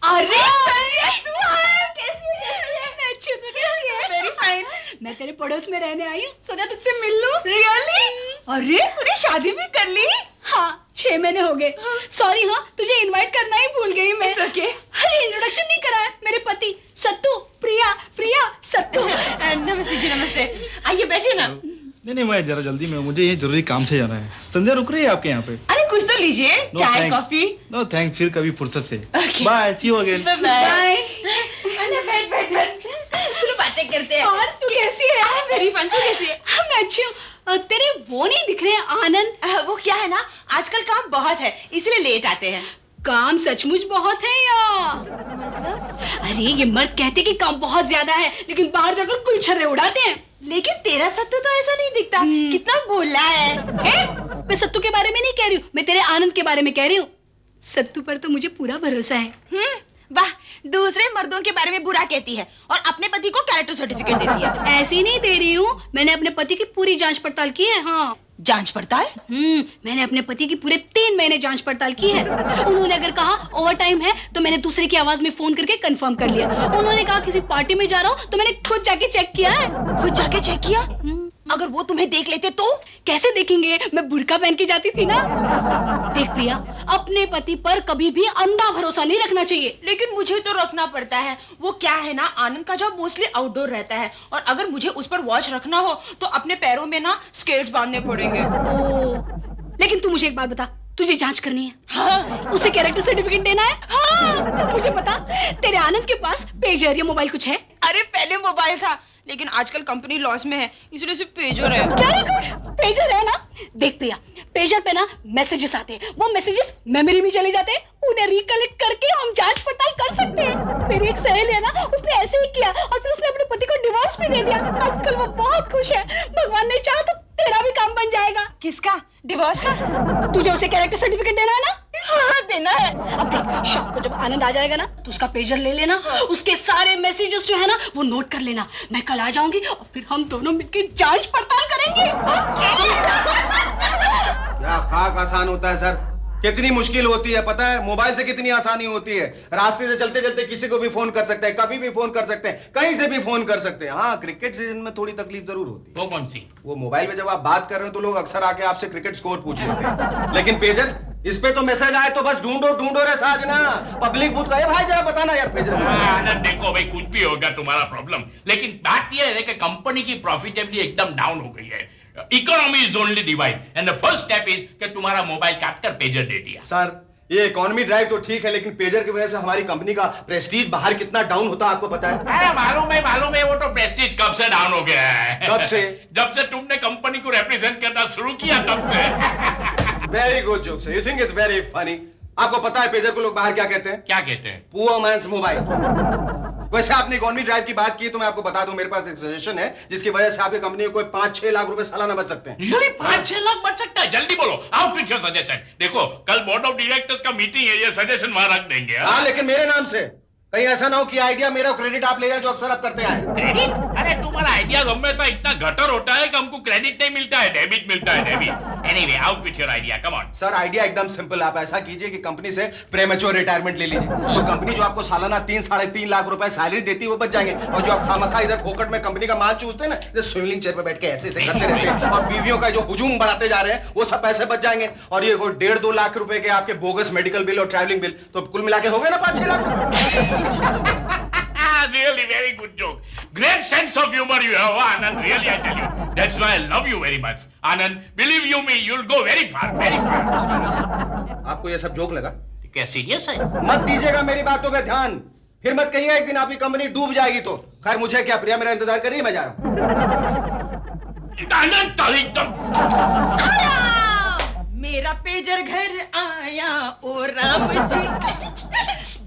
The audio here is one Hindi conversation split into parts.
अरे संध्या, तू कैसी है? मैं अच्छी हूँ, तू कैसी है? Very fine. मैं तेरे पड़ोस में रहने आई हूँ, सोचा तुझसे मिल लूं। रियली? अरे तूने शादी भी कर ली? हाँ, 6 महीने हो गए। सॉरी, हाँ तुझे इनवाइट करना ही भूल गई मैं। It's okay. अरे इंट्रोडक्शन नहीं करा है। मेरे पति सत्तू, प्रिया, प्रिया सत्तू। नमस्ते जी, नमस्ते। आइए बैठिए ना। नहीं, मैं जरा जल्दी में हूँ, मुझे ये जरूरी काम से जाना है। संध्या रुक रही है आपके यहाँ पे? अरे कुछ तो लीजिए, चाय कॉफी। नो थैंक्स, फिर कभी फुर्सत से। Okay. Bye, see you again. Bye. बैठ बैठ बैठ, चलो बातें करते हैं। और तू कैसी है? Very fine. तू कैसी है? मैं अच्छी हूँ। तेरे वो नहीं दिख रहे आनंद? वो क्या है ना, आजकल काम बहुत है, इसलिए लेट आते हैं। काम सचमुच बहुत है या मतलब? अरे ये मर्द कहते कि काम बहुत ज्यादा है, लेकिन बाहर जाकर कुल छर्रे उड़ाते हैं। लेकिन तेरा सत्तू तो ऐसा नहीं दिखता। कितना भोला है। मैं सत्तू के बारे में नहीं कह रही हूँ, मैं तेरे आनंद के बारे में कह रही हूँ। सत्तू पर तो मुझे पूरा भरोसा है। वाह, दूसरे मर्दों के बारे में बुरा कहती है और अपने पति को कैरेक्टर सर्टिफिकेट देती है। ऐसी नहीं दे रही हूँ, मैंने अपने पति की पूरी जांच पड़ताल की है। हाँ, जांच पड़ताल? मैंने अपने पति की पूरे 3 महीने जांच पड़ताल की है। उन्होंने अगर कहा ओवर टाइम है तो मैंने दूसरे की आवाज में फोन करके कंफर्म कर लिया। उन्होंने कहा किसी पार्टी में जा रहा हूँ तो मैंने खुद जाके चेक किया है। खुद जाके चेक किया? अगर वो तुम्हें देख लेते तो? कैसे देखेंगे, मैं बुर्का पहन के जाती थी ना। देख प्रिया, अपने पति पर कभी भी अंधा भरोसा नहीं रखना चाहिए। लेकिन मुझे तो रखना पड़ता है। वो क्या है ना, आनंद का जॉब मोस्टली आउटडोर रहता है और अगर मुझे उस पर वॉच रखना हो तो अपने पैरों में ना स्केट्स बांधने पड़ेंगे। लेकिन तू मुझे एक बात बता, तुझे जांच करनी है? हाँ। उसे कैरेक्टर सर्टिफिकेट देना है? हाँ। तो मुझे बता, तेरे आनंद के पास पेजर या मोबाइल कुछ है? अरे पहले मोबाइल था, लेकिन आजकल कंपनी लॉस में है, इसलिए सिर्फ पेजर है। वेरी गुड, पेजर है ना? देख प्रिया, पेजर पे ना मैसेजेस आते हैं, वो मैसेजेस मेमोरी में चले जाते हैं, उन्हें रिकलेक्ट करके हम जांच पड़ताल कर सकते हैं। मेरी एक सहेली है ना, उसने ऐसे ही किया और फिर उसने अपने पति को डिवोर्स भी दे दिया। आजकल वो बहुत खुश है। भगवान ने चाहा तो तेरा भी काम बन जाएगा। किसका? डिवोर्स का? तुझे उसे कैरेक्टर सर्टिफिकेट देना है ना? हाँ, देना है। अब देख, शाम को जब आनंद आ जाएगा ना तो उसका पेजर ले लेना, उसके सारे मैसेजेस जो है ना वो नोट कर लेना। मैं कल आ जाऊंगी और फिर हम दोनों मिलकर जांच पड़ताल करेंगे। क्या खाक आसान होता है सर? कितनी मुश्किल होती है पता है? मोबाइल से कितनी आसानी होती है। रास्ते से चलते चलते किसी को भी फोन कर सकते हैं, कभी भी फोन कर सकते हैं, कहीं से भी फोन कर सकते हैं। हाँ, क्रिकेट सीजन में थोड़ी तकलीफ जरूर होती है। वो कौन सी? वो मोबाइल पे जब आप बात कर रहे हो तो लोग अक्सर आके आपसे क्रिकेट स्कोर पूछ लेते हैं, लेकिन पेजर, इस पे तो मैसेज आए तो बस ढूंढो ढूंढो रे साजना। पब्लिक बूथ का भाई जरा बताना यार पेजर आनंद देखो भाई, कुछ भी होगा तुम्हारा प्रॉब्लम, लेकिन बात यह है कि कंपनी की प्रॉफिटेबिलिटी एकदम डाउन हो गई है। Economy is only divide and the first step is कि तुम्हारा मोबाइल काट कर पेजर दे दिया। सर, ये इकोनॉमी ड्राइव तो ठीक है, लेकिन पेजर की वजह से हमारी कंपनी का प्रेस्टीज बाहर कितना डाउन होता है आपको पता है? अरे मालूम है, वो तो प्रेस्टीज कब से डाउन हो गया है। कब से? जब से तुमने कंपनी को रिप्रेजेंट करना शुरू किया तब से। Very good joke sir, you think it's very funny. आपको पता है पेजर को लोग बाहर क्या कहते हैं? क्या कहते हैं? Poor man's mobile. वैसे आपने इकोनॉमी ड्राइव की बात की तो मैं आपको बता दूं, मेरे पास एक सजेशन है जिसकी वजह से आपकी कंपनी को कोई 5-6 लाख रुपए सालाना बच सकते हैं। रियली 5-6 लाख बच सकता है? जल्दी बोलो, आउट विथ योर सजेशन। देखो कल बोर्ड ऑफ डायरेक्टर्स का मीटिंग है, ये सजेशन वहां रख देंगे। हाँ, लेकिन मेरे नाम से। कहीं ऐसा ना हो कि आइडिया मेरा क्रेडिट आप ले जाए जो अक्सर आप करते आए। क्रेडिट? अरे तुम्हारा आइडिया हमेशा इतना गटर होता है कि हमको क्रेडिट नहीं मिलता है, डेबिट मिलता है, debit. Anyway, out with your idea, come on. Sir, idea एकदम सिंपल। आप ऐसा कीजिए कि कंपनी से प्रेमेच्योर रिटायरमेंट ले लीजिए, तो कंपनी जो आपको सालाना 3-3.5 लाख रुपए सैलरी देती है वो बच जाएंगे, और जो आप खामखा इधर फोकट में कंपनी का माल चूसते हैं ना, जैसे स्विमिंग चेयर पे बैठ के ऐसे करते रहते हैं, और बीवियों का जो हुजूम बढ़ाते जा रहे हैं, वो सब पैसे बच जाएंगे। और ये 1.5-2 लाख रुपए के आपके बोगस मेडिकल बिल और ट्रैवलिंग बिल, तो कुल मिला के हो गए ना 5-6 लाख रुपए। Really very good joke. Great sense of humor you have, Anand. Really, I tell you. That's why I love you very much. Anand, believe you me, you'll go very far, very far. आपको ये सब जोक लगा? क्या सीरियस है? मत दीजिएगा मेरी बातों पे ध्यान, फिर मत कहिएगा एक दिन आपकी कंपनी डूब जाएगी तो। खैर, मुझे क्या, प्रिया मेरा इंतजार करिए, मैं जा रहा हूं। आनंद तारीख मेरा पेजर घर आया ओ Ram ji.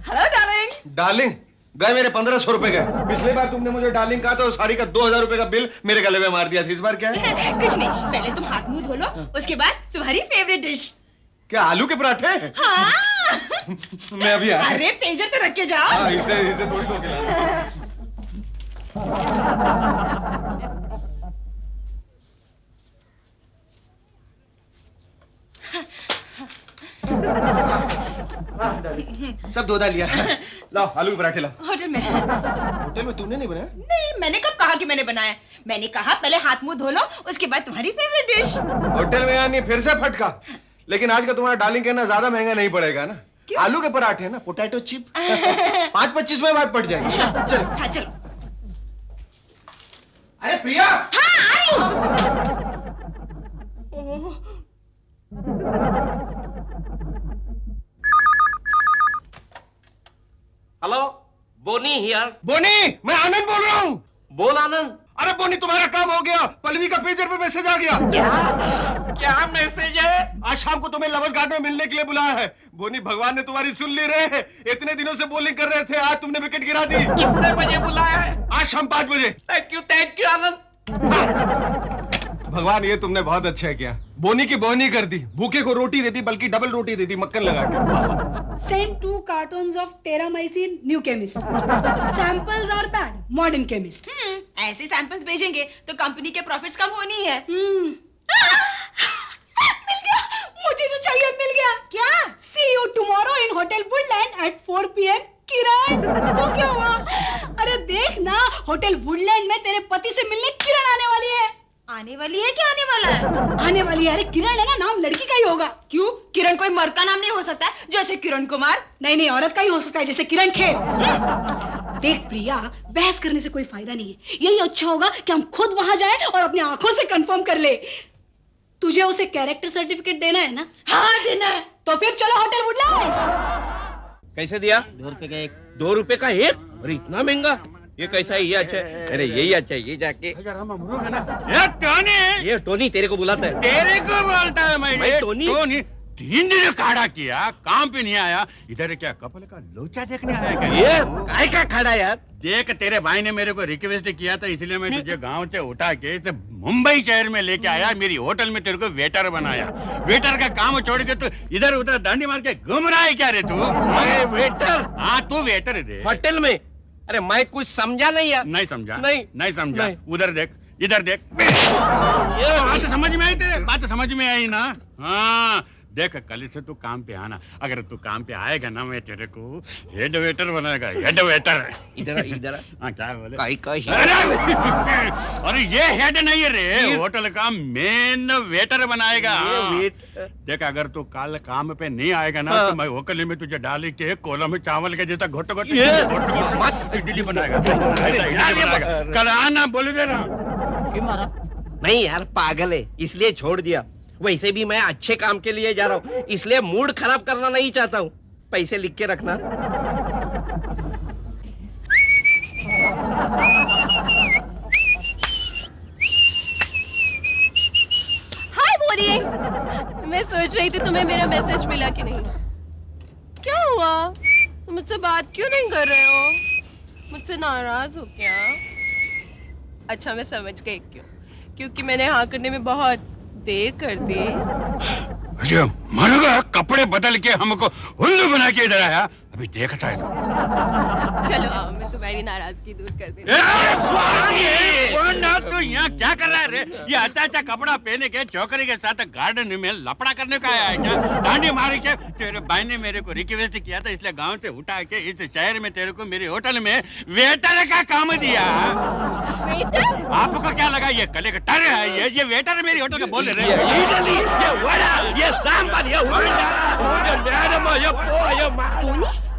Hello darling. Darling? गए मेरे 1500 रुपए गए। पिछली बार तुमने मुझे डार्लिंग कहा तो साड़ी का 2000 रुपए का बिल मेरे गले में मार दिया था। इस बार क्या है? कुछ नहीं, पहले तुम हाथ मुंह धो लो, उसके बाद तुम्हारी फेवरेट डिश। क्या आलू के पराठे? हाँ। मैं अभी आया। अरे पेजर तो रख के जाओ। हाँ, इसे थोड़ी धो के लाना। अभी सब धोधा लिया। लाओ आलू के पराठे लाओ। होटल में। होटल में तूने नहीं बनाया? नहीं, मैंने कब कहा कि मैंने बनाया? मैंने कहा पहले हाथ मुंह धो लो, उसके बाद तुम्हारी फेवरेट डिश। होटल में यानी फिर से फटका। लेकिन आज का तुम्हारा डार्लिंग कहना ज्यादा महंगा नहीं पड़ेगा ना? आलू के पराठे ना, पोटैटो चिप। 5-25 में बात पड़ जाएगी। चलो। हाँ चलो। अरे प्रिया। हाँ आ रही हूँ। Hello, bony here. बोनी, मैं आनंद बोल रहा हूँ। बोल आनंद। अरे बोनी, तुम्हारा काम हो गया। पल्लवी का पेजर पे मैसेज आ गया। क्या मैसेज है? आज शाम को तुम्हें लवर्स गार्डन में मिलने के लिए बुलाया है। बोनी, भगवान ने तुम्हारी सुन ली रे। इतने दिनों से बॉलिंग कर रहे थे, आज तुमने विकेट गिरा दी। कितने बजे बुलाया है? आज शाम 5 बजे। थैंक यू आनंद। भगवान, ये तुमने बहुत अच्छा किया। बोनी की बोनी कर दी। भूखे को रोटी दे दी, बल्कि डबल रोटी दे दी मक्खन लगा के। Send 2 cartons of Terramycin, new chemist. Samples are bad, modern chemist. ऐसे सैंपल्स भेजेंगे तो कंपनी के प्रॉफिट्स कम होनी है। मिल गया, मुझे जो चाहिए मिल गया। क्या? See you tomorrow in Hotel Woodland at 4 p.m. किरण। वो क्या हुआ? अरे देख ना, होटल वुडलैंड में तेरे पति से मिलने किरण आने वाली है। आने वाली है क्या आने वाला है? आने वाली है। अरे किरण है ना, नाम लड़की का ही होगा। क्यों? किरण कोई मर्द का नाम नहीं हो सकता है, जैसे किरण कुमार? नहीं, औरत का ही हो सकता है, जैसे किरण खेर। देख प्रिया, बहस करने से कोई फायदा नहीं है। यही अच्छा होगा कि हम खुद वहां जाएं और अपनी आंखों से कंफर्म कर ले। तुझे उसे कैरेक्टर सर्टिफिकेट देना है ना? हाँ देना है। तो फिर चलो होटल वुडलैंड। कैसे दिया? 2 रुपए का एक। 2 रुपए का एक? अरे इतना महंगा। ये कैसा है? ये अच्छा है। अरे यही अच्छा है। ये जाके ये टोनी तेरे को बुलाता है। तेरे को बोलता है मैं टोनी? 3 दिन खड़ा किया, काम पे नहीं आया। इधर क्या कपल का लोचा देखने आया क्या? ये काय का खड़ा यार? देख, तेरे भाई ने मेरे को रिक्वेस्ट किया था, इसलिए मैं तुझे गांव से उठा के इसे मुंबई शहर में लेके आया। मेरी होटल में तेरे को वेटर बनाया। वेटर का काम छोड़ के तू इधर उधर डंडी मार के घूम रहा है क्या रे तू? वेटर? हाँ, तू वेटर रे। होटल में? अरे मैं कुछ समझा नहीं यार। नहीं समझा? नहीं समझा। नहीं। उधर देख, इधर देख। बात समझ में आई तेरे? बात समझ में आई ना? हाँ देख, कल से तू काम पे आना। अगर तू काम पे आएगा ना, मैं तेरे को हेड वेटर बनाएगा। Head waiter. इधर हाँ, क्या बोले? काई अरे ये हेड नहीं है रे, होटल का मेन वेटर बनाएगा। देख, अगर तू कल काम पे नहीं आएगा ना, तो मैं होटल में तुझे डाल के कोला में चावल के जैसा घोट घोट इडली बनाएगा। कल आना, बोल देना। नहीं यार, पागल है, इसलिए छोड़ दिया। वैसे भी मैं अच्छे काम के लिए जा रहा हूँ, इसलिए मूड खराब करना नहीं चाहता हूँ। पैसे लिख के रखना। हाय बोलिए। मैं सोच रही थी तुम्हें मेरा मैसेज मिला कि नहीं। क्या हुआ? तुम मुझसे बात क्यों नहीं कर रहे हो? मुझसे नाराज हो क्या? अच्छा, मैं समझ गई क्यों। क्योंकि मैंने हाँ करने में बहुत देर कर दी। अरे मर गया, कपड़े बदल के हमको उल्लू बना के इधर आया। अभी देखता है चलो आओ, मैं तुम्हारी नाराजगी दूर कर देती तू यहाँ क्या कर रहा है रे? ये अच्छा कपड़ा पहने के छोकरी के साथ गार्डन में लपड़ा करने का आया है क्या? डांडी मार के? तेरे भाई ने मेरे को रिक्वेस्ट किया था, इसलिए गांव से उठा के इस शहर में तेरे को मेरे होटल में वेटर का काम दिया। वेटर? आपको क्या लगा ये कलेक्टर है? ये वेटर मेरी होटल का बोल रहे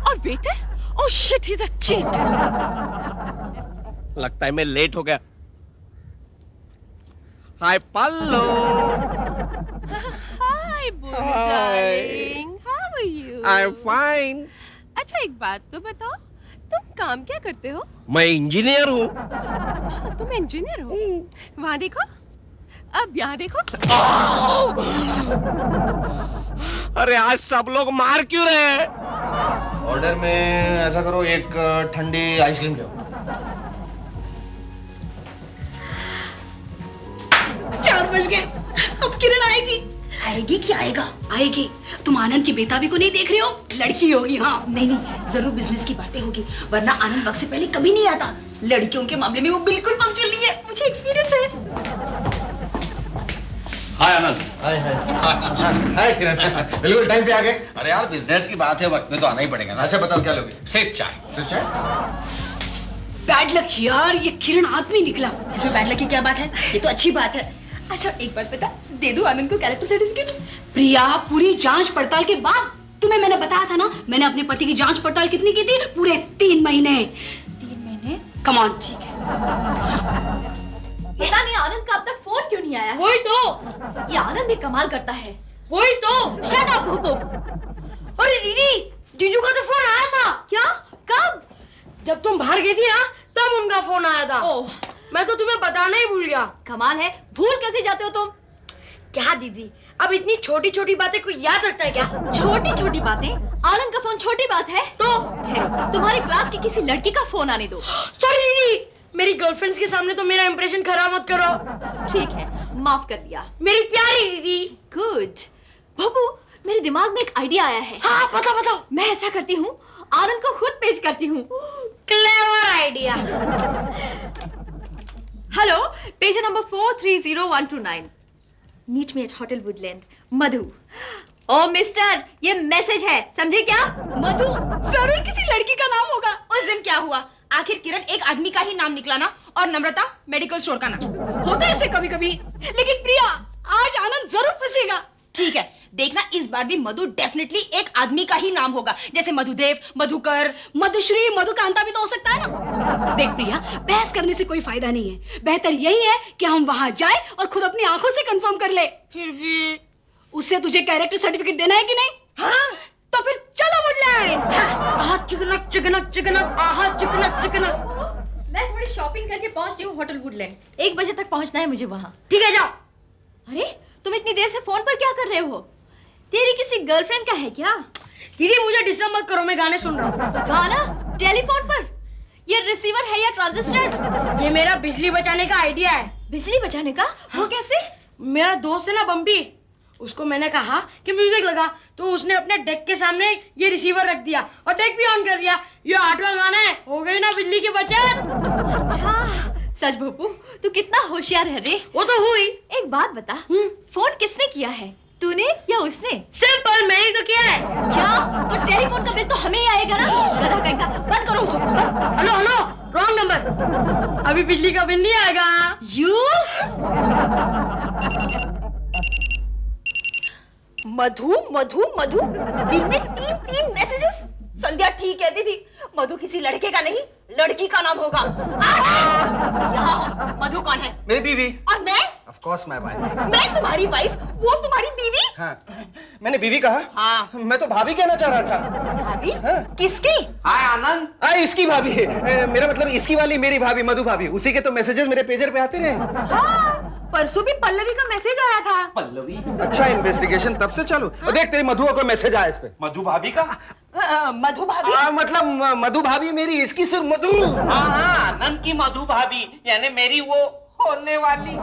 और waiter? Oh shit, he is a cheat. लगता है मैं लेट हो गया। Hi Pallo. Hi Bonny darling, how are you? I am fine. अच्छा एक बात तो बताओ, तुम काम क्या करते हो? मैं इंजीनियर हूँ। अच्छा तुम इंजीनियर हो? वहाँ देखो, अब यहाँ देखो। अरे आज सब लोग मार क्यों रहे हैं? ऑर्डर में ऐसा करो, एक ठंडी आइसक्रीम लो। 4 बज गए, अब किरण आएगी। आएगी कि आएगा? आएगी। तुम आनंद की बेताबी को नहीं देख रहे हो? लड़की होगी। हाँ नहीं, जरूर बिजनेस की बातें होगी, वरना आनंद वक्त से पहले कभी नहीं आता। लड़कियों के मामले में वो बिल्कुल पंक्चुअल नहीं है, मुझे एक्सपीरियंस है। हाय आनंद। हाय किरण, बिल्कुल टाइम पे आ गए। अरे यार बिजनेस की बात है, वक्त में तो आना ही पड़ेगा ना। अच्छा बताओ क्या लोगे? सिर्फ चाय। सिर्फ चाय? बैड लक यार, ये किरण आदमी निकला। इसमें बैड लक की क्या बात है? ये तो अच्छी बात है। अच्छा एक बात बता, दे दूं आनंद को कैरेक्टर सर्टिफिकेट? प्रिया, पूरी जांच पड़ताल के बाद तुम्हें मैंने बताया था ना, मैंने अपने पति की जांच पड़ताल कितनी की थी? पूरे 3 महीने। 3 महीने? Come on. ठीक है। पता नहीं आनंद का अब तक फोन क्यों नहीं आया। वही तो, ये आनंद भी कमाल करता है। वही तो। Shut up Bhopo. अरे दीदी, जीजू का तो फोन आया था। क्या? कब? जब तुम बाहर गई थी ना, तब उनका फोन आया था। ओह, मैं तो तुम्हें बताना ही भूल गया। कमाल है, भूल कैसे जाते हो तुम? क्या दीदी, अब इतनी छोटी छोटी बातें कोई याद रखता है क्या? छोटी छोटी बातें? आनंद का फोन छोटी बात है? तो तुम्हारी क्लास की किसी लड़की का फोन आने दो। सॉरी दीदी, मेरी गर्लफ्रेंड्स के सामने तो मेरा इंप्रेशन खराब मत करो। ठीक है, माफ कर दिया। मेरी प्यारी दीदी। गुड। बब्बू, मेरे दिमाग में एक आइडिया आया है। हाँ बताओ बताओ। मैं ऐसा करती हूँ, आनंद को खुद पेश करती हूँ। Clever idea. Hello, page number 430129। Meet me at hotel Woodland. Madhu. ओ मिस्टर, ये मैसेज है, समझे क्या? मधु जरूर किसी लड़की का नाम होगा। उस दिन क्या हुआ? आखिर किरण एक आदमी का ही नाम निकला ना, और नम्रता मेडिकल स्टोर का नाम। होता है ऐसे कभी कभी, लेकिन प्रिया आज आनंद जरूर फंसेगा। ठीक है, देखना इस बार भी मधु डेफिनेटली एक आदमी का ही नाम होगा, जैसे मधुदेव, मधुकर, मधुश्री, मधुकांता भी तो हो सकता है ना। देख प्रिया, बहस करने से कोई फायदा नहीं है। बेहतर यही है कि हम वहां जाए और खुद अपनी आंखों से कंफर्म कर ले। फिर भी उससे तुझे कैरेक्टर सर्टिफिकेट देना है कि नहीं? हाँ तो फिर चलो वुडलैंड। आहा चिकनक चिकनक चिकनक, आहा चिकनक चिकनक। मैं थोड़ी शॉपिंग करके पहुंचती हूँ होटल वुडलैंड। 1 बजे तक पहुंचना है मुझे वहां। ठीक है जाओ। अरे तुम इतनी देर से फोन पर क्या कर रहे हो? तेरी किसी गर्लफ्रेंड का है क्या? दीदी मुझे डिस्टर्ब मत करो, मैं गाने सुन रहा हूँ। गाना? टेलीफोन पर? ये रिसीवर है या ट्रांजिस्टर? ये मेरा बिजली बचाने का आइडिया है। बिजली बचाने का? वो कैसे? मेरा दोस्त है ना बम्बी, उसको मैंने कहा कि म्यूजिक लगा, तो उसने अपने डेक के सामने ये रिसीवर रख दिया और डेक भी ऑन कर दिया। ये 8वां गाना है, हो गई ना बिजली की बचत। अच्छा, सच भोपू, तू कितना होशियार है रे। वो तो हुई। एक बात बता, फोन किसने किया है, तूने या उसने? सिंपल, मैंने तो किया है। क्या? तो टेलीफोन का बिल तो हमें ही आएगा ना। गधा कहीं का, बंद करो उसको। Hello hello, wrong number. अभी बिजली का बिल नहीं आएगा। यू मधु मधु मधु, दिन में 3 मैसेजेस। संध्या ठीक कहती थी, मधु किसी लड़के का नहीं, लड़की का नाम होगा। यहाँ मधु कौन है? मेरी बीवी। और मैं? Of course my wife. मैं तुम्हारी वाइफ, वो तुम्हारी बीवी? हाँ, मैंने बीवी कहा? हाँ। मैं तो भाभी कहना चाह रहा था। भाभी? हाँ। किसकी? हाय आनंद। इसकी भाभी है। मेरा मतलब इसकी वाली मेरी भाभी मधु भाभी, उसी के तो मैसेजेस मेरे पेजर पे आते रहे। हाँ, परसों भी पल्लवी का मैसेज आया था। पल्लवी? अच्छा, इन्वेस्टिगेशन तब से चालू। और देख तेरी मधु को मैसेज आया इस पे। मधु भाभी का? मधु भाभी? मतलब मधु भाभी मेरी, इसकी सिर्फ मधु। हाँ हाँ, आनंद की मधु भाभी, यानी मेरी वो होने वाली।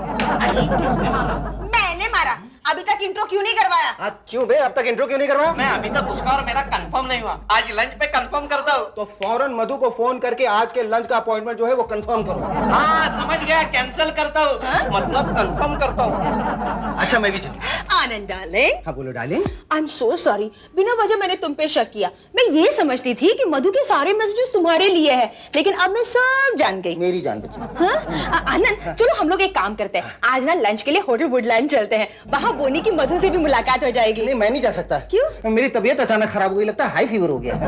मैंने मारा। अभी तक इंट्रो क्यों नहीं करवाया? क्यों बे, अब तक इंट्रो क्यों नहीं करवाया? मैं अभी तक उसका और मेरा कंफर्म नहीं हुआ, आज लंच पे कंफर्म करता हूँ। तो फौरन मधु को फोन करके आज के लंच का अपॉइंटमेंट जो है वो कंफर्म करो। हाँ समझ गया, कैंसिल करता हूँ, मतलब कंफर्म करता हूँ। अच्छा मैं भी चलूं। आनंद डार्लिंग। हाँ बोलो darling. I am so sorry, बिना वजह मैंने तुम पे शक किया। मैं ये समझती थी कि मधु के सारे मैसेजेस तुम्हारे लिए है, लेकिन अब मैं सब जान गई। मेरी जान बची। हाँ? आनंद, चलो हम लोग एक काम करते हैं, आज ना लंच के लिए होटल वुडलैंड चलते हैं, वहाँ बोनी की मधु से भी मुलाकात हो जाएगी। नहीं, मैं नहीं जा सकता। क्यों? मेरी तबीयत अचानक खराब हो गई, लगता है हाई फीवर हो गया है।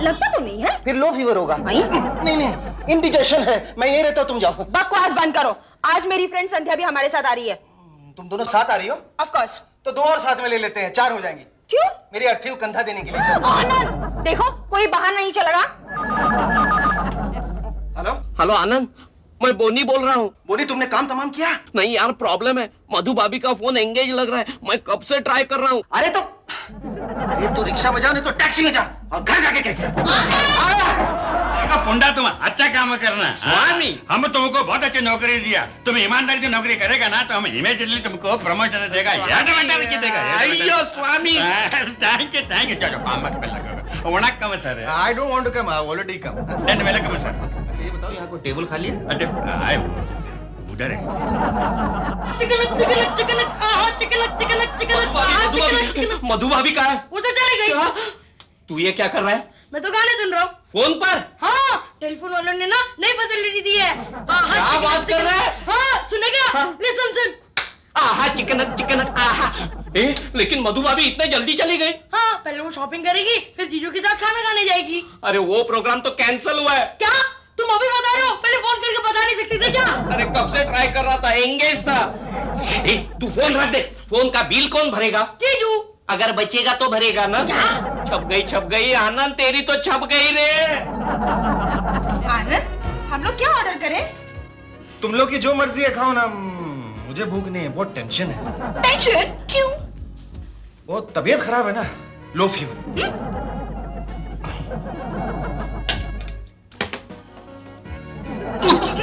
लगता तो नहीं है। फिर लो फीवर होगा। नहीं, इंडिजेशन है। मैं ये रहता हूँ, तुम जाओ। बकवास बंद करो। आज मेरी फ्रेंड संध्या भी हमारे साथ आ रही है। तुम दोनों साथ आ रही हो? Of course. तो 2 और साथ में ले लेते हैं, 4 हो जाएंगी। क्यों? मेरी अर्थी को कंधा देने के लिए। आनंद देखो, कोई बहाना नहीं चलेगा। हेलो हेलो आनंद, मैं बोनी बोल रहा हूँ। बोनी, तुमने काम तमाम किया? नहीं यार, प्रॉब्लम है, मधु भाभी का फोन एंगेज लग रहा है, मैं कब से ट्राई कर रहा हूँ। अरे तू रिक्शा बजा, नहीं तो टैक्सी में जा और घर जाके कह के। देखो पुंडा, तुम अच्छा काम करना। स्वामी। हम तुमको बहुत अच्छी नौकरी दिया, तुम ईमानदारी से नौकरी करेगा ना तो हम इमीडिएटली तुमको प्रमोशन देगा। याद देगा। अय्यो स्वामी। Thank you. चलो काम पे लगोगा। Vanakkam sir. I don't want to come, I already come. Then welcome sir. अच्छा ये बताओ, यहाँ कोई टेबल खाली है? अरे उधर है। चिकलक चिकलक चिकलक आहा चिकलक चिकलक चिकलक आहा चिकलक चिकलक। मधु भाभी कहाँ है? उधर चली गई। तू ये क्या कर रहा है? मैं तो गाने सुन रहा हूँ। फोन पर? हाँ, टेलीफोन वालों ने ना नई फैसिलिटी दी है। क्या बात कर रहा है? हाँ, सुनेगा? ले सुन। आहा चिकनक चिकनक आहा। लेकिन मधु भाभी इतने जल्दी चली गई? हाँ, पहले वो शॉपिंग करेगी, फिर जीजू के साथ खाना खाने जाएगी। अरे वो प्रोग्राम तो कैंसिल हुआ है। क्या? तुम अभी बता रहे हो? पहले फोन करके बता नहीं सकती थे क्या? अरे कब से ट्राई कर रहा था, एंगेज था। तू फोन रख दे। फोन का बिल कौन भरेगा? जीजू। अगर बचेगा तो भरेगा ना? क्या? छप गई आनंद, तेरी तो छप गई रे। आनंद, हम लोग क्या ऑर्डर करें? तुम लोग की जो मर्जी है खाओ ना, मुझे भूख नहीं है, बहुत टेंशन है। टेंशन क्यों? बहुत तबीयत खराब है ना, लो फीवर।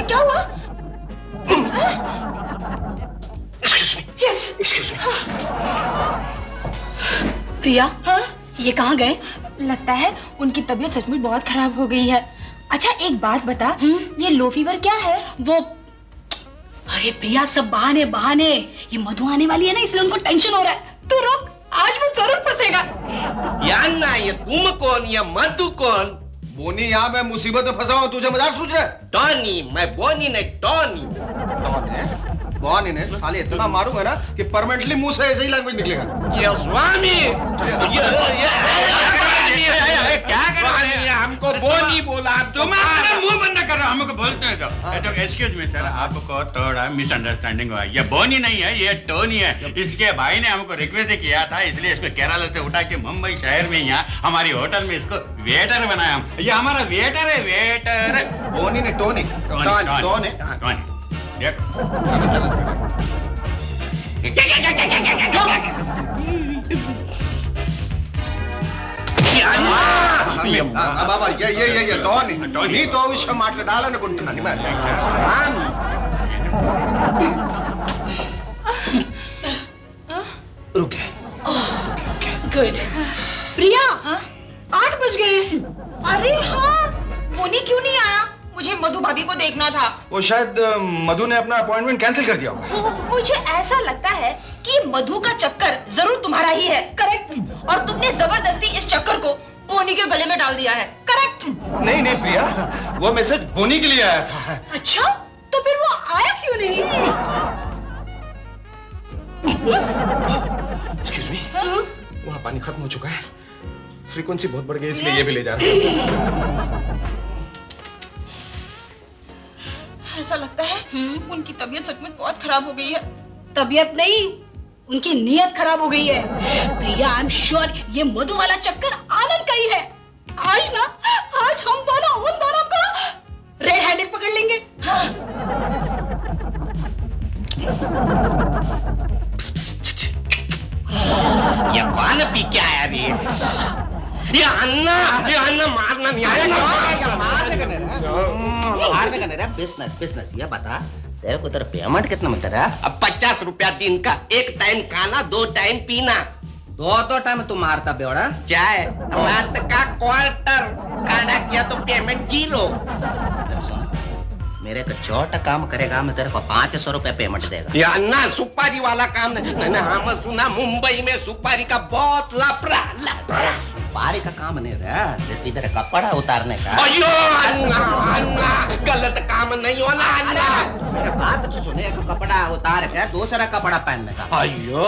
क्या हुआ? Excuse me. Yes. Excuse me. Priya, हाँ? ये कहाँ गए? लगता है उनकी तबीयत सचमुच बहुत खराब हो गई है। अच्छा एक बात बता, ये लो फीवर क्या है? वो अरे प्रिया, सब बहाने बहाने। ये मधु आने वाली है ना, इसलिए उनको टेंशन हो रहा है। तू रुक, आज वो जरूर फंसेगा। यार ना, ये तुम कौन, ये मधु कौन? बोनी, यहाँ मैं मुसीबत में फंसा हूँ, तुझे मजाक सूझ रहा है? टॉनी, मैं बोनी नहीं टॉनी। डॉन है? बॉन इन्हें साले इतना मारूंगा ना कि परमानेंटली मुंह से ऐसे ही लैंग्वेज निकलेगा। ये स्वामी, क्या कर रहा है? हमको बोनी बोला, तुम अपना मुंह बंद कर रहे हो, हमको बोलते हैं तो एक्सक्यूज मी सर, आपको थोड़ा मिसअंडरस्टैंडिंग हुआ। ये बोनी नहीं है, ये टोनी है। इसके भाई ने हमको रिक्वेस्ट किया था, इसलिए इसको केरला से उठा के मुंबई शहर में यहाँ हमारी होटल में इसको वेटर बनाया हम। ये हमारा वेटर है, वेटर। बोनी ने टोनी। टोन है। टोनी, देखो। बाबा ये टोनी नी तो विषय మాట్లాడాలనుకుంటున్నాను रुक गए। गुड। प्रिया, 8 बज गए। अरे हाँ, बोनी क्यों नहीं आया? मुझे मधु भाभी को देखना था। वो शायद मधु ने अपना अपॉइंटमेंट कैंसिल कर दिया होगा। मुझे ऐसा लगता है कि मधु का चक्कर जरूर तुम्हारा ही है। करेक्ट। और तुमने जबरदस्ती इस चक्कर को बोनी के गले में डाल दिया है। करेक्ट। नहीं प्रिया, वो मैसेज बोनी के लिए आया था। अच्छा, तो फिर वो आया क्यों नहीं? एक्सक्यूज मी, वहाँ पानी खत्म हो चुका है, फ्रीक्वेंसी बहुत बढ़ गई, इसलिए ये भी ले जा रहा है। ऐसा लगता है उनकी तबीयत सचमुच बहुत खराब हो गई है। तबीयत नहीं, उनकी नीयत खराब हो गई है। प्रिया, आई एम श्योर ये मधु वाला चक्कर आनंद का ही है। आज हम दोनों उन दोनों को रेड हैंडेड पकड़ लेंगे। ये कौन पी के आया रे? ये अन्ना मारना नहीं आया। मारने का नहीं, बिजनेस। ये बता, तेरे को तेरा पेमेंट कितना मिलता है? अब 50 रुपया दिन का, 1 टाइम खाना, 2 टाइम पीना। 2 टाइम तू मारता बेवड़ा। चाय मार्ट का क्वार्टर काटा किया तो पेमेंट 0। सुन, मेरे को छोटा काम करेगा, मैं तेरे को 500 रुपया पेमेंट देगा। ये अन्ना सुपारी वाला काम नहीं। मैंने हम सुना मुंबई में सुपारी का बहुत लफड़ा। सुपारी का काम नहीं रहा, सिर्फ इधर कपड़ा उतारने का। अयो अन्ना, गलत काम नहीं होना अन्ना। मेरे बात तो सुने, एक कपड़ा उतार के दूसरा कपड़ा पहनने का। अयो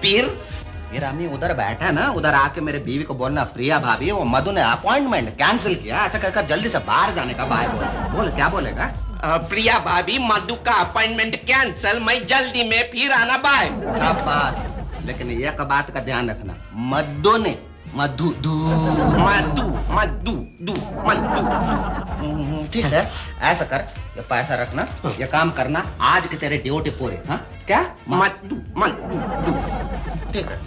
फिर अम्मी उधर बैठा ना, उधर आके मेरे बीवी को बोलना, प्रिया भाभी वो मधु ने अपॉइंटमेंट कैंसिल किया, ऐसा कहकर जल्दी से बाहर जाने का बाय बोल। क्या बोलेगा? प्रिया भाभी, मधु का अपॉइंटमेंट कैंसिल, मैं जल्दी में फिर आना, बाय। शाबाश। लेकिन एक बात का ध्यान रखना, मधु ने मधु ठीक है, ऐसा कर, ये पैसा रखना, ये काम करना, आज के तेरे ड्यूटी पूरे। हाँ क्या? मधु ठीक है।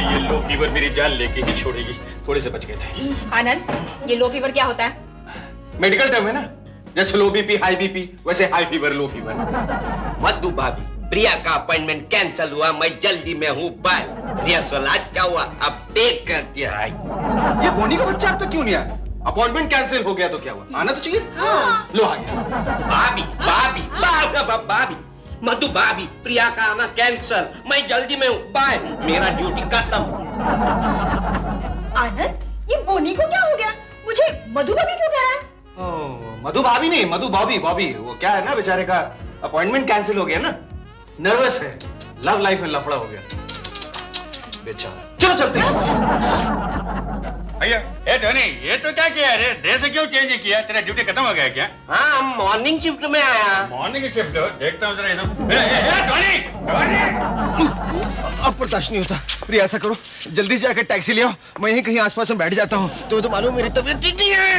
ये लो फीवर मेरी जान लेके ही छोड़ेगी। थोड़े से बच गए थे। आनंद, ये लो फीवर क्या होता है? मेडिकल टर्म है ना, जैसे लो बीपी हाई बीपी, वैसे हाई फीवर लो फीवर। मधु भाभी, प्रिया का अपॉइंटमेंट कैंसिल हुआ, मैं जल्दी में हूँ, बाय। प्रिया सोल आज क्या हुआ, अब टेक करके आई। ये बोनी का बच्चा अब तक क्यों नहीं आया? अपॉइंटमेंट कैंसिल हो गया तो क्या हुआ, आना तो चाहिए। लो आ गया। भाभी भाभी भाभी मधु भाभी, प्रिया का आना कैंसल, मैं जल्दी में हूँ, बाय, मेरा ड्यूटी खत्म। आनंद, ये बोनी को क्या हो गया? मुझे मधु भाभी क्यों कह रहा है? मधु भाभी नहीं, मधु बॉबी। बॉबी वो क्या है ना, बेचारे का अपॉइंटमेंट कैंसिल हो गया ना, नर्वस है, लव लाइफ में लफड़ा हो गया बेचारा। चलो चलते हैं। भैया ए धोनी, ये तो क्या किया रे, ड्रेस क्यों चेंज किया? तेरा ड्यूटी खत्म हो गया क्या? हाँ, मॉर्निंग शिफ्ट में आया। मॉर्निंग शिफ्ट हो, देखता हूँ जरा एकदम। धोनी अब बर्दाश्त नहीं होता। प्रिया ऐसा करो, जल्दी से जाकर टैक्सी ले आओ, मैं यहीं कहीं आसपास में बैठ जाता हूँ। तुम्हें तो मालूम मेरी तबीयत ठीक नहीं है।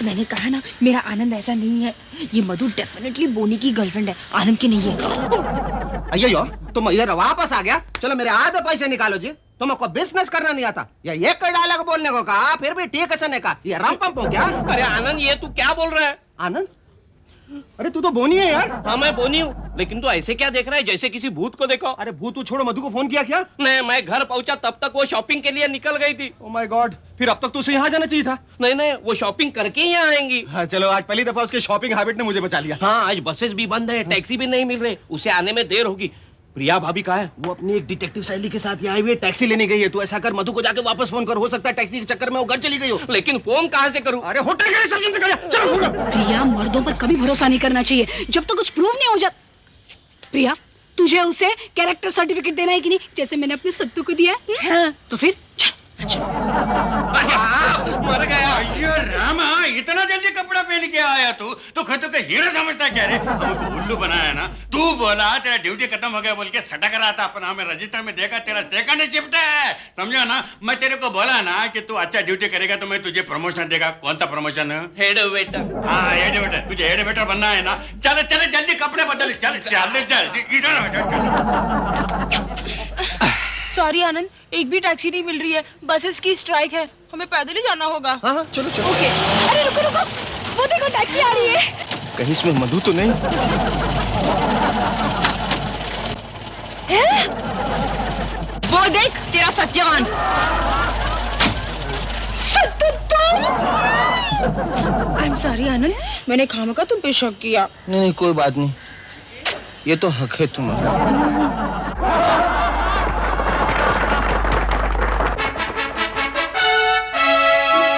मैंने कहा ना, मेरा आनंद ऐसा नहीं है। ये मधु डेफिनेटली बोनी की गर्लफ्रेंड है, आनंद की नहीं है। अయ్యో तुम इधर वापस आ गया। चलो मेरे आधे पैसे निकालो जी। तुमको बिजनेस करना नहीं आता या एक डायलॉग बोलने को कहा, फिर भी ठीक है का ये रंपम हो क्या? अरे आनंद, ये तू क्या बोल रहा है? आनंद, अरे तू तो बोनी है यार। हाँ, मैं बोनी हूँ, लेकिन तू ऐसे क्या देख रहा है जैसे किसी भूत को देखो। अरे भूत तू छोड़ो, मधु को फोन किया क्या? नहीं, मैं घर पहुंचा तब तक वो शॉपिंग के लिए निकल गई थी। ओ माय गॉड, फिर अब तक तो उसे यहाँ जाना चाहिए था। नहीं नहीं, वो शॉपिंग करके ही यहाँ आएंगी। हाँ, चलो आज पहली दफा उसके शॉपिंग हैबिट ने मुझे बचा लिया। हाँ, आज बसेस भी बंद है, टैक्सी भी नहीं मिल रही, उसे आने में देर होगी। प्रिया भाभी कहाँ है? वो अपनी एक डिटेक्टिव सहेली के साथ यहाँ आई हुई है, टैक्सी लेने गई है। तू ऐसा कर, मधु को जाके वापस फोन कर, हो सकता है टैक्सी के चक्कर में वो घर चली गई हो। लेकिन फोन कहाँ से करूँ? अरे होटल के रिसेप्शन से कर, चलो। प्रिया, मर्दों पर कभी भरोसा नहीं करना चाहिए जब तक कुछ प्रूव नहीं हो जाता। प्रिया, तुझे उसे कैरेक्टर सर्टिफिकेट देना है कि नहीं, जैसे मैंने अपने सत्तू को दिया है? हाँ। तो फिर चल। मर गया। अయ్యో रामा, इतना जल्दी कपड़ा पहन के आया तू? तो खुद को हीरो समझता क्या रे? हमको उल्लू बनाया ना। तू बोला तेरा ड्यूटी खत्म हो गया बोल के सटक रहा था अपना, हमें रजिस्टर में देखा तेरा सेकंड शिफ्ट है, समझा ना? मैं तेरे को बोला ना कि तू अच्छा ड्यूटी करेगा तो मैं तुझे प्रमोशन देगा। कौन सा प्रमोशन? Head waiter. हाँ, हेड वेटर। तुझे हेड वेटर बनना है ना? चल चल जल्दी कपड़े बदल, चल चल जल्दी इधर आ जा। सॉरी आनंद, एक भी टैक्सी नहीं मिल रही है, बसेस की स्ट्राइक है, हमें पैदल ही जाना होगा। हाँ हाँ, चलो चलो। ओके। अरे रुको रुको, वो देखो टैक्सी आ रही है। कहीं इसमें मधु तो नहीं? वो देख, तेरा सत्यवान। आई एम सॉरी आनंद, मैंने खामखा तुम पे शक किया। नहीं नहीं, कोई बात नहीं, ये तो हक है तुम्हारा।